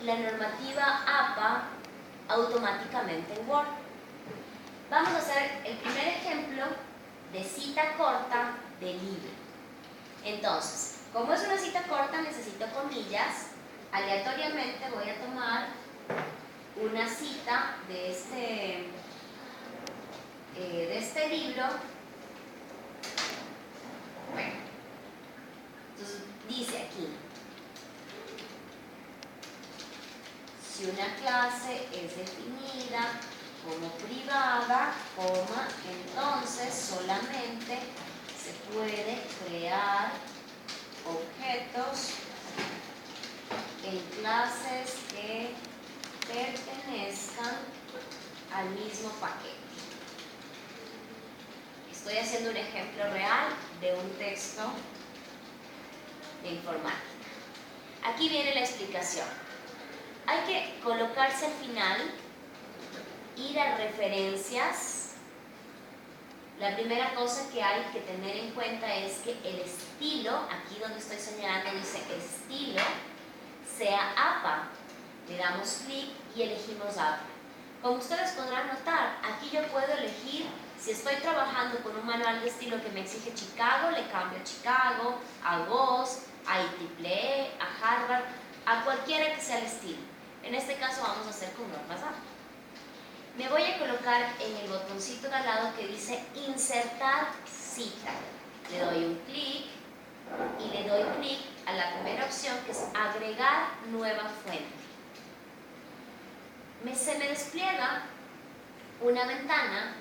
la normativa APA automáticamente en Word. Vamos a hacer el primer ejemplo de cita corta de libro. Entonces, como es una cita corta, necesito comillas. Aleatoriamente voy a tomar una cita de este libro. Bueno, entonces dice aquí: si una clase es definida como privada, coma, entonces solamente se puede crear objetos en clases que pertenezcan al mismo paquete. Estoy haciendo un ejemplo real de un texto de informática. Aquí viene la explicación. Hay que colocarse al final, ir a referencias. La primera cosa que hay que tener en cuenta es que el estilo, aquí donde estoy señalando dice estilo, sea APA. Le damos clic y elegimos APA. Como ustedes podrán notar, aquí yo puedo elegir, si estoy trabajando con un manual de estilo que me exige Chicago, le cambio a Chicago, a Voss, a IEEE, a Harvard, a cualquiera que sea el estilo. En este caso vamos a hacer con normas APA. Me voy a colocar en el botoncito de al lado que dice insertar cita. Le doy un clic y le doy clic a la primera opción, que es agregar nueva fuente. Se me despliega una ventana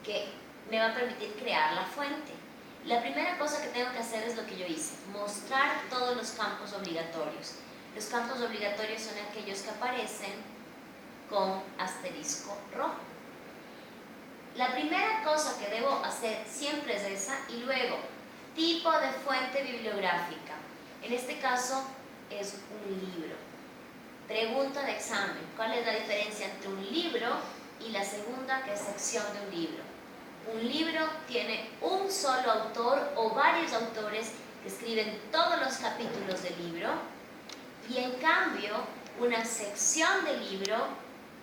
que me va a permitir crear la fuente. La primera cosa que tengo que hacer es lo que yo hice: mostrar todos los campos obligatorios. Los campos obligatorios son aquellos que aparecen con asterisco rojo. La primera cosa que debo hacer siempre es esa, y luego tipo de fuente bibliográfica. En este caso es un libro. Pregunta de examen: ¿cuál es la diferencia entre un libro y la segunda, que es sección de un libro? Un libro tiene un solo autor o varios autores que escriben todos los capítulos del libro, y en cambio una sección de libro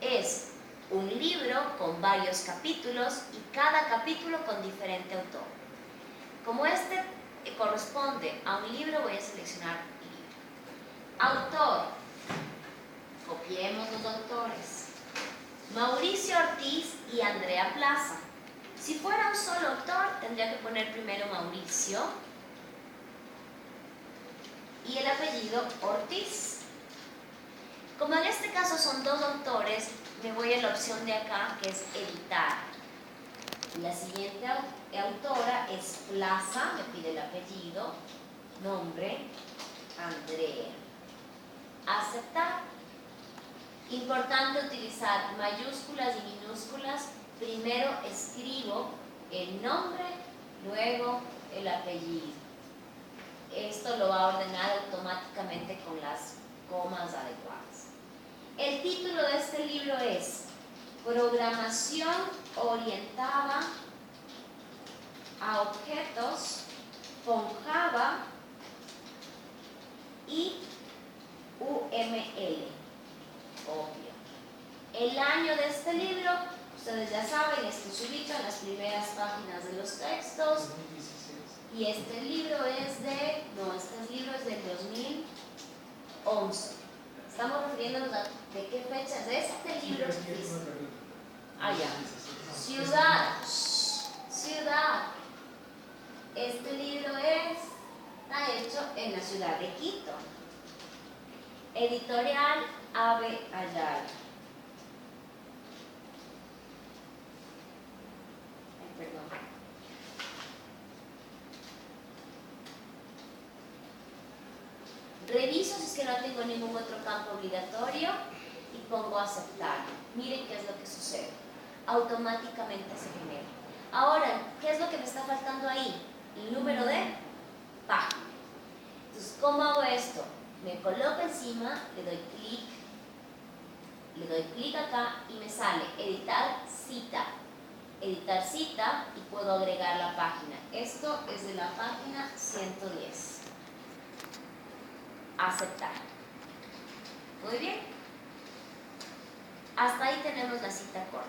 es un libro con varios capítulos y cada capítulo con diferente autor. Como este corresponde a un libro, voy a seleccionar libro. Autor, copiemos los autores: Mauricio Ortiz y Andrea Plaza. Si fuera un solo autor, tendría que poner primero Mauricio y el apellido Ortiz. Como en este caso son dos autores, me voy a la opción de acá, que es editar. La siguiente autora es Plaza, me pide el apellido, nombre, Andrea. Aceptar. Importante utilizar mayúsculas y minúsculas. Primero escribo el nombre, luego el apellido. Esto lo va a ordenar automáticamente con las comas adecuadas. El título de este libro es Programación orientada a objetos con Java y UML. Obvio. El año de este libro, ustedes ya saben, esto se ubica en las primeras páginas de los textos. Y este libro es del 2011. Estamos refiriéndonos a de qué fecha es este libro. Ya. Ciudad. Este libro está hecho en la ciudad de Quito. Editorial Ave Ayala. Perdón. Reviso si es que no tengo ningún otro campo obligatorio y pongo aceptar. Miren qué es lo que sucede. Automáticamente se genera. Ahora, ¿qué es lo que me está faltando ahí? El número de página. Entonces, ¿cómo hago esto? Me coloco encima, le doy clic acá y me sale editar cita. Editar cita y puedo agregar la página. Esto es de la página 110. Aceptar. Muy bien. Hasta ahí tenemos la cita corta.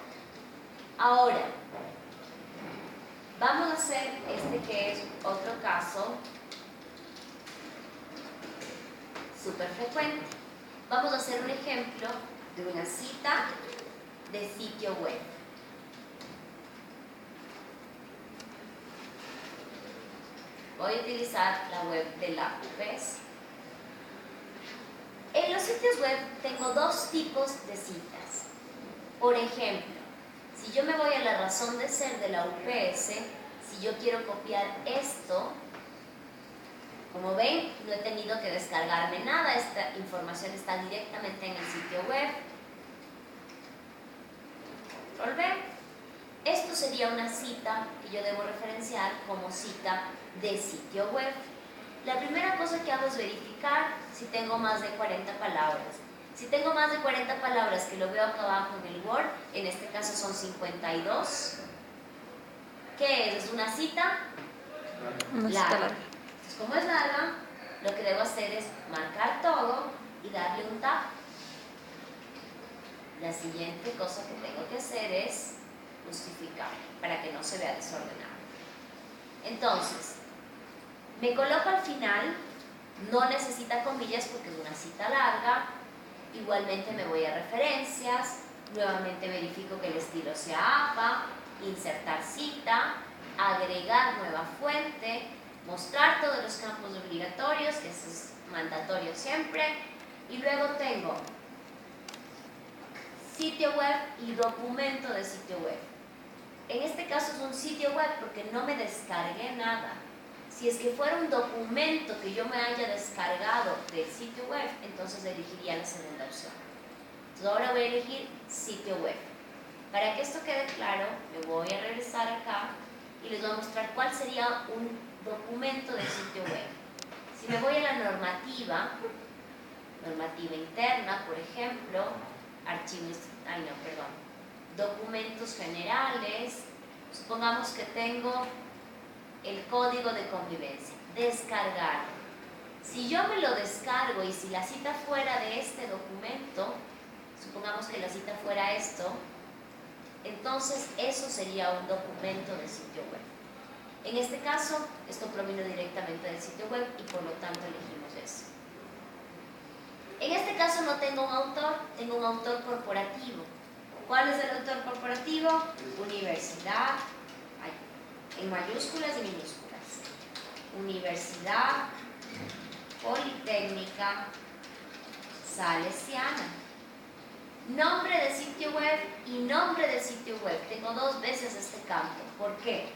Ahora, vamos a hacer este que es otro caso súper frecuente. Vamos a hacer un ejemplo de una cita de sitio web. Voy a utilizar la web de la UPS. En los sitios web tengo dos tipos de citas. Por ejemplo, si yo me voy a la razón de ser de la UPS, si yo quiero copiar esto, como ven, no he tenido que descargarme nada, esta información está directamente en el sitio web. Control V. Esto sería una cita que yo debo referenciar como cita de sitio web. La primera cosa que hago es verificar si tengo más de 40 palabras. Si tengo más de 40 palabras, que lo veo acá abajo en el Word, en este caso son 52. ¿Qué es? ¿Es una cita? Larga. Entonces, como es larga, lo que debo hacer es marcar todo y darle un tab. La siguiente cosa que tengo que hacer es justificar para que no se vea desordenado. Entonces, me coloco al final, no necesita comillas porque es una cita larga. Igualmente me voy a referencias, nuevamente verifico que el estilo sea APA, insertar cita, agregar nueva fuente, mostrar todos los campos obligatorios, que eso es mandatorio siempre, y luego tengo sitio web y documento de sitio web. En este caso es un sitio web porque no me descargué nada. Si es que fuera un documento que yo me haya descargado del sitio web, entonces elegiría la segunda opción. Entonces ahora voy a elegir sitio web. Para que esto quede claro, me voy a regresar acá y les voy a mostrar cuál sería un documento de sitio web. Si me voy a la normativa interna, por ejemplo, documentos generales, supongamos que tengo el código de convivencia, descargar. Si yo me lo descargo y si la cita fuera de este documento, supongamos que la cita fuera esto, entonces eso sería un documento de sitio web. En este caso, esto provino directamente del sitio web y por lo tanto elegimos eso. En este caso no tengo un autor, tengo un autor corporativo. ¿Cuál es el autor corporativo? Universidad, en mayúsculas y minúsculas. Universidad Politécnica Salesiana. Nombre de sitio web y nombre de sitio web. Tengo dos veces este campo. ¿Por qué?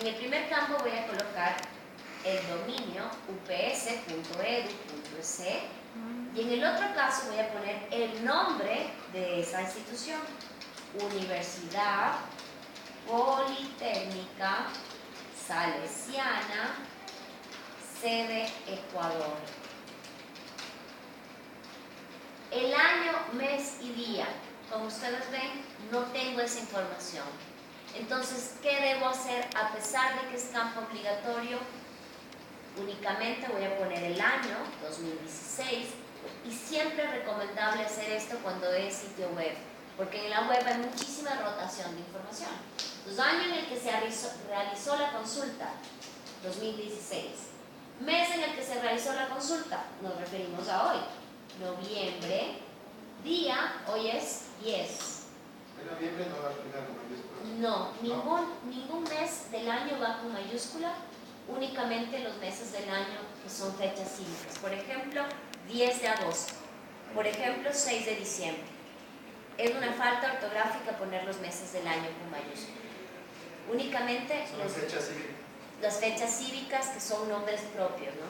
En el primer campo voy a colocar el dominio ups.edu.es y en el otro caso voy a poner el nombre de esa institución. Universidad Politécnica Salesiana, sede Ecuador. El año, mes y día, como ustedes ven, no tengo esa información. Entonces, ¿qué debo hacer? A pesar de que es campo obligatorio, únicamente voy a poner el año 2016 y siempre es recomendable hacer esto cuando es sitio web, porque en la web hay muchísima rotación de información. Entonces, año en el que se realizó la consulta, 2016. Mes en el que se realizó la consulta, nos referimos a hoy, noviembre. Día, hoy es 10. ¿En noviembre no va a explicar con mayúsculas? No, ningún mes del año va con mayúscula, únicamente los meses del año que son fechas cívicas. Por ejemplo, 10 de agosto. Por ejemplo, 6 de diciembre. Es una falta ortográfica poner los meses del año con mayúscula. Únicamente son las fechas cívicas que son nombres propios, ¿no?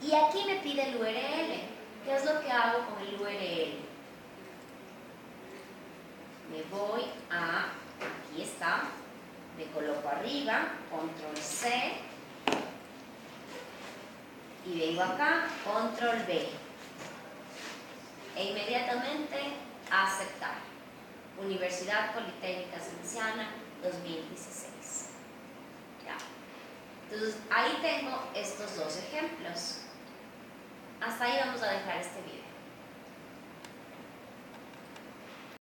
Y aquí me pide el URL. ¿Qué es lo que hago con el URL? Me voy a, aquí está, me coloco arriba, control C, y vengo acá, control V, e inmediatamente aceptar. Universidad Politécnica Salesiana 2016. Ya. Entonces, ahí tengo estos dos ejemplos. Hasta ahí vamos a dejar este video.